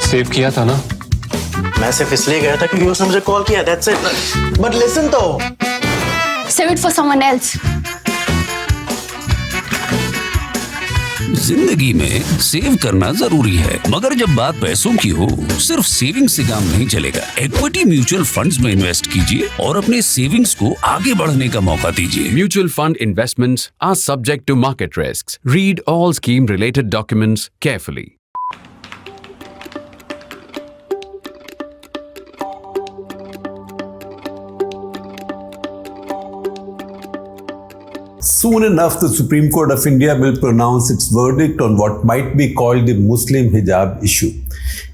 Save किया था ना? मैं सिर्फ इसलिए गया था क्योंकि उसने मुझे कॉल किया, that's it. But listen तो. Save it for someone else. जिंदगी में सेव करना जरूरी है, मगर जब बात पैसों की हो, सिर्फ सेविंग से काम नहीं चलेगा। इक्विटी म्यूचुअल फंड्स में इन्वेस्ट कीजिए और अपने सेविंग्स को आगे बढ़ने का मौका दीजिए। Mutual fund investments are subject to market risks. Read all scheme-related documents carefully. Soon enough, the Supreme Court of India will pronounce its verdict on what might be called the Muslim hijab issue.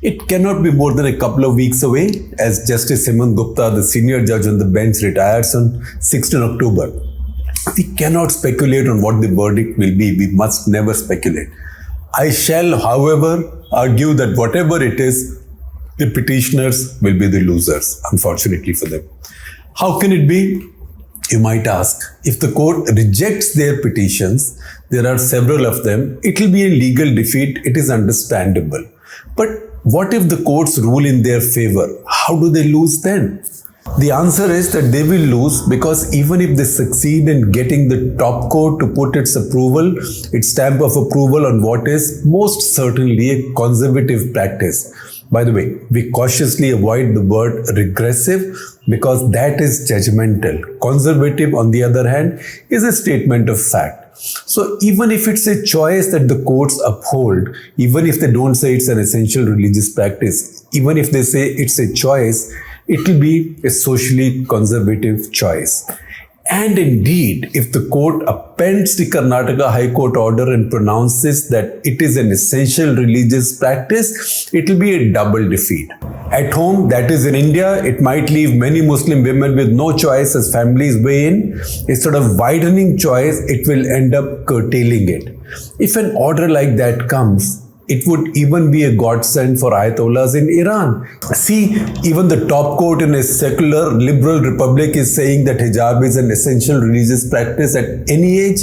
It cannot be more than a couple of weeks away, as Justice Shekhar Gupta, the senior judge on the bench, retires on 16 October. We cannot speculate on what the verdict will be. We must never speculate. I shall, however, argue that whatever it is, the petitioners will be the losers, unfortunately for them. How can it be? You might ask, if the court rejects their petitions, there are several of them, it will be a legal defeat, it is understandable. But what if the courts rule in their favor? How do they lose then? The answer is that they will lose because even if they succeed in getting the top court to put its approval, its stamp of approval on what is most certainly a conservative practice. By the way, we cautiously avoid the word regressive because that is judgmental. Conservative, on the other hand, is a statement of fact. So even if it's a choice that the courts uphold, even if they don't say it's an essential religious practice, even if they say it's a choice, it will be a socially conservative choice. And indeed, if the court appends the Karnataka High Court order and pronounces that it is an essential religious practice, it will be a double defeat. At home, that is in India, it might leave many Muslim women with no choice as families weigh in. Instead of widening choice, it will end up curtailing it. If an order like that comes, it would even be a godsend for Ayatollahs in Iran. See, even the top court in a secular liberal republic is saying that hijab is an essential religious practice at any age.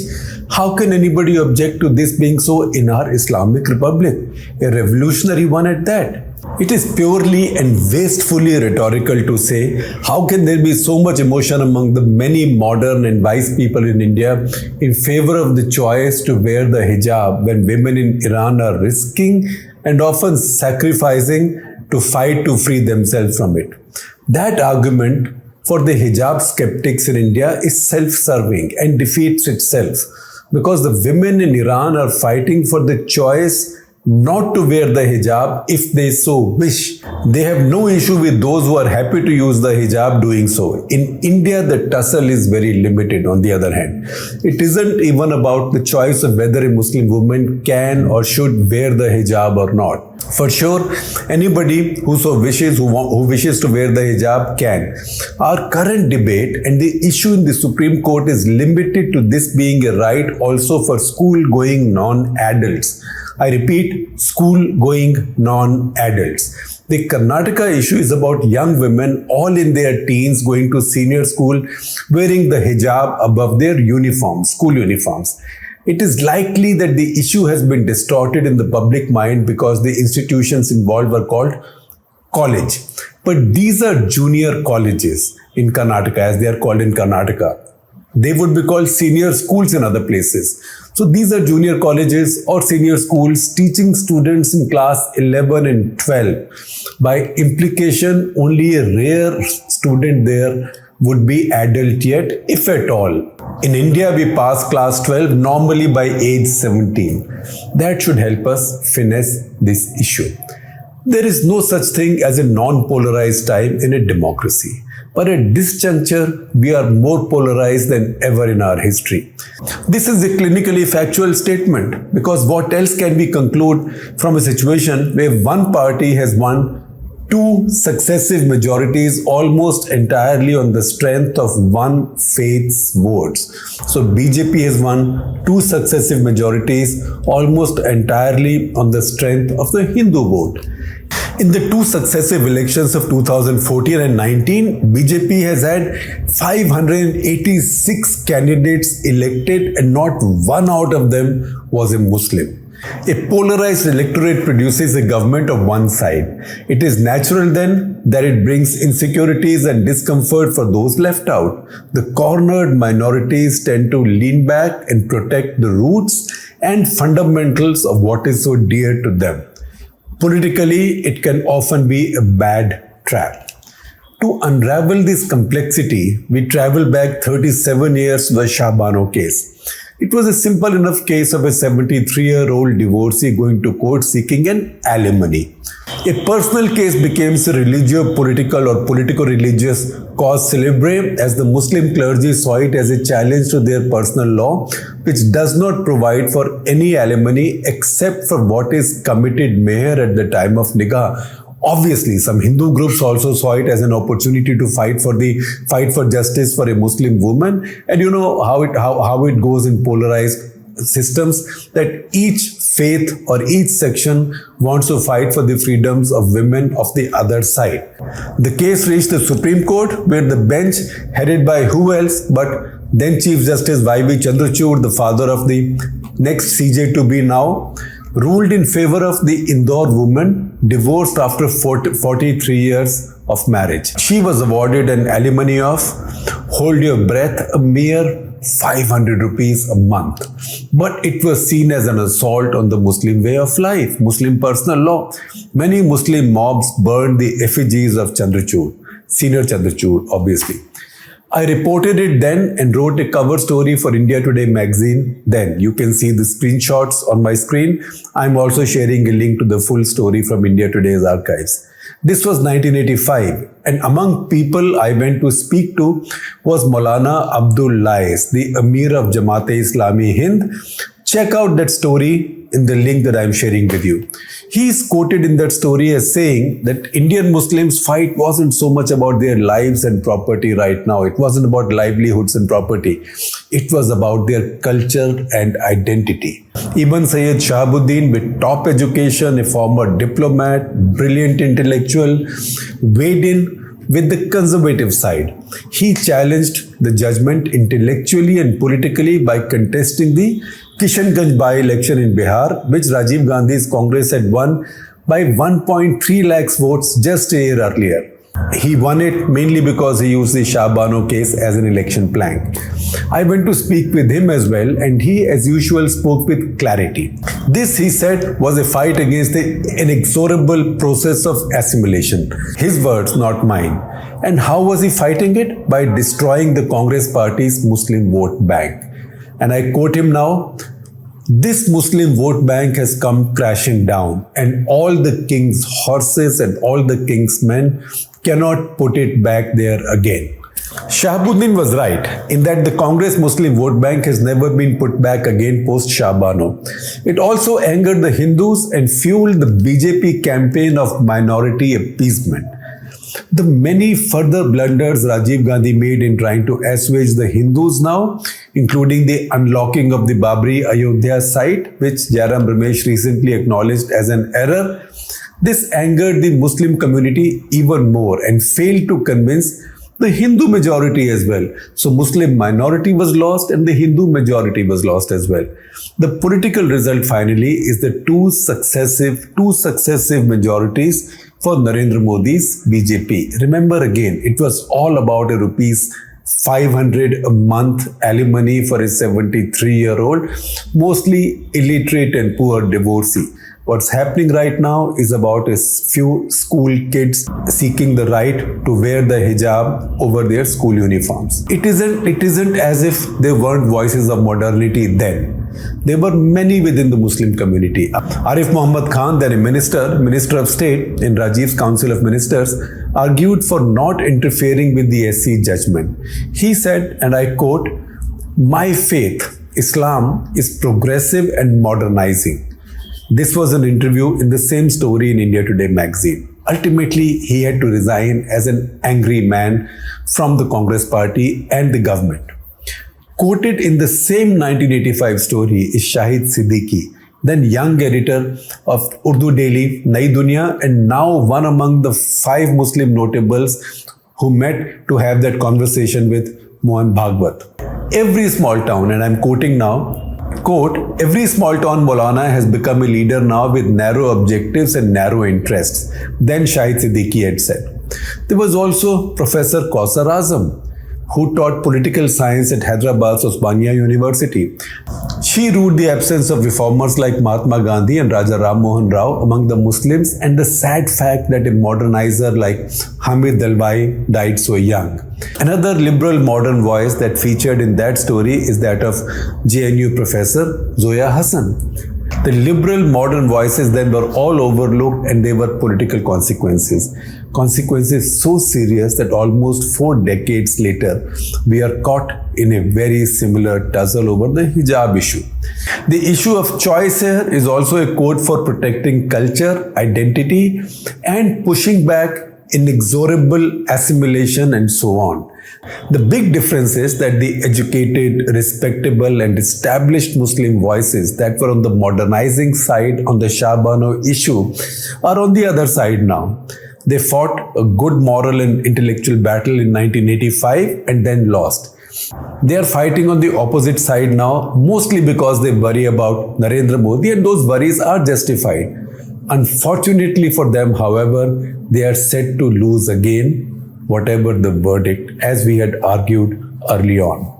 How can anybody object to this being so in our Islamic republic? A revolutionary one at that. It is purely and wastefully rhetorical to say, how can there be so much emotion among the many modern and wise people in India in favor of the choice to wear the hijab when women in Iran are risking and often sacrificing to fight to free themselves from it? That argument for the hijab skeptics in India is self-serving and defeats itself because the women in Iran are fighting for the choice not to wear the hijab if they so wish. They have no issue with those who are happy to use the hijab doing so. In India, the tussle is very limited on the other hand. It isn't even about the choice of whether a Muslim woman can or should wear the hijab or not. For sure, anybody who so wishes, who wishes to wear the hijab can. Our current debate and the issue in the Supreme Court is limited to this being a right also for school-going non-adults. I repeat, school-going non-adults. The Karnataka issue is about young women all in their teens going to senior school wearing the hijab above their uniforms, school uniforms. It is likely that the issue has been distorted in the public mind because the institutions involved were called college. But these are junior colleges in Karnataka, as they are called in Karnataka. They would be called senior schools in other places. So these are junior colleges or senior schools teaching students in class 11 and 12. By implication, only a rare student there would be adult yet, if at all. In India, we pass class 12 normally by age 17. That should help us finesse this issue. There is no such thing as a non-polarized time in a democracy. But at this juncture, we are more polarized than ever in our history. This is a clinically factual statement because what else can we conclude from a situation where one party has won two successive majorities almost entirely on the strength of one faith's votes. So BJP has won two successive majorities almost entirely on the strength of the Hindu vote. In the two successive elections of 2014 and 19, BJP has had 586 candidates elected and not one out of them was a Muslim. A polarized electorate produces a government of one side. It is natural then that it brings insecurities and discomfort for those left out. The cornered minorities tend to lean back and protect the roots and fundamentals of what is so dear to them. Politically, it can often be a bad trap. To unravel this complexity, we travel back 37 years to the Shah Bano case. It was a simple enough case of a 73-year-old divorcee going to court seeking an alimony. A personal case became a religio-political or politico-religious cause célèbre as the Muslim clergy saw it as a challenge to their personal law, which does not provide for any alimony except for what is committed meher at the time of nikah. Obviously, some Hindu groups also saw it as an opportunity to fight for justice for a Muslim woman. And you know how it goes in polarized systems, that each faith or each section wants to fight for the freedoms of women of the other side. The case reached the Supreme Court, where the bench, headed by who else but then Chief Justice Y.V. Chandrachud, the father of the next CJ to be now, ruled in favor of the Indore woman divorced after 43 years of marriage. She was awarded an alimony of, hold your breath, a mere 500 rupees a month. But it was seen as an assault on the Muslim way of life, Muslim personal law. Many Muslim mobs burned the effigies of Chandrachud, senior Chandrachud, obviously. I reported it then and wrote a cover story for India Today magazine then. You can see the screenshots on my screen. I'm also sharing a link to the full story from India Today's archives. This was 1985, and among people I went to speak to was Maulana Abdul Lais, the Amir of Jamaat-e-Islami Hind. Check out that story in the link that I'm sharing with you. He is quoted in that story as saying that Indian Muslims' fight wasn't so much about their lives and property right now. It wasn't about livelihoods and property. It was about their culture and identity. Ibn Sayyid Shahabuddin, with top education, a former diplomat, brilliant intellectual, weighed in with the conservative side. He challenged the judgment intellectually and politically by contesting the Kishanganj by-election in Bihar, which Rajiv Gandhi's Congress had won by 1.3 lakhs votes just a year earlier. He won it mainly because he used the Shah Bano case as an election plank. I went to speak with him as well, and he, as usual, spoke with clarity. This, he said, was a fight against the inexorable process of assimilation. His words, not mine. And how was he fighting it? By destroying the Congress party's Muslim vote bank. And I quote him now, "This Muslim vote bank has come crashing down, and all the king's horses and all the king's men cannot put it back there again." Shahabuddin was right in that the Congress Muslim vote bank has never been put back again post Shah Bano. It also angered the Hindus and fueled the BJP campaign of minority appeasement. The many further blunders Rajiv Gandhi made in trying to assuage the Hindus now, including the unlocking of the Babri Ayodhya site, which Jairam Ramesh recently acknowledged as an error, this angered the Muslim community even more and failed to convince the Hindu majority as well. So Muslim minority was lost and the Hindu majority was lost as well. The political result finally is the two successive majorities for Narendra Modi's BJP. Remember again, it was all about a rupees 500 a month alimony for a 73-year-old, mostly illiterate and poor divorcee. What's happening right now is about a few school kids seeking the right to wear the hijab over their school uniforms. It isn't as if there weren't voices of modernity then. There were many within the Muslim community. Arif Muhammad Khan, then a Minister of State in Rajiv's Council of Ministers, argued for not interfering with the SC judgment. He said, and I quote, "My faith, Islam, is progressive and modernizing." This was an interview in the same story in India Today magazine. Ultimately, he had to resign as an angry man from the Congress party and the government. Quoted in the same 1985 story is Shahid Siddiqui, then young editor of Urdu daily Nai Dunya and now one among the 5 Muslim notables who met to have that conversation with Mohan Bhagwat. Every small town, and I'm quoting now, Quote, every small town Maulana has become a leader now with narrow objectives and narrow interests. Then Shahid Siddiqui had said. There was also Professor Kausar Azam, who taught political science at Hyderabad's Osmania University. She ruled the absence of reformers like Mahatma Gandhi and Raja Ram Mohan Rao among the Muslims, and the sad fact that a modernizer like Hamid Dalwai died so young. Another liberal modern voice that featured in that story is that of JNU professor Zoya Hassan. The liberal modern voices then were all overlooked, and they were political consequences. Consequences so serious that almost 4 decades later, we are caught in a very similar tussle over the hijab issue. The issue of choice here is also a code for protecting culture, identity, and pushing back inexorable assimilation and so on. The big difference is that the educated, respectable, and established Muslim voices that were on the modernizing side on the Shah Bano issue are on the other side now. They fought a good moral and intellectual battle in 1985 and then lost. They are fighting on the opposite side now, mostly because they worry about Narendra Modi, and those worries are justified. Unfortunately for them, however, they are set to lose again, whatever the verdict, as we had argued early on.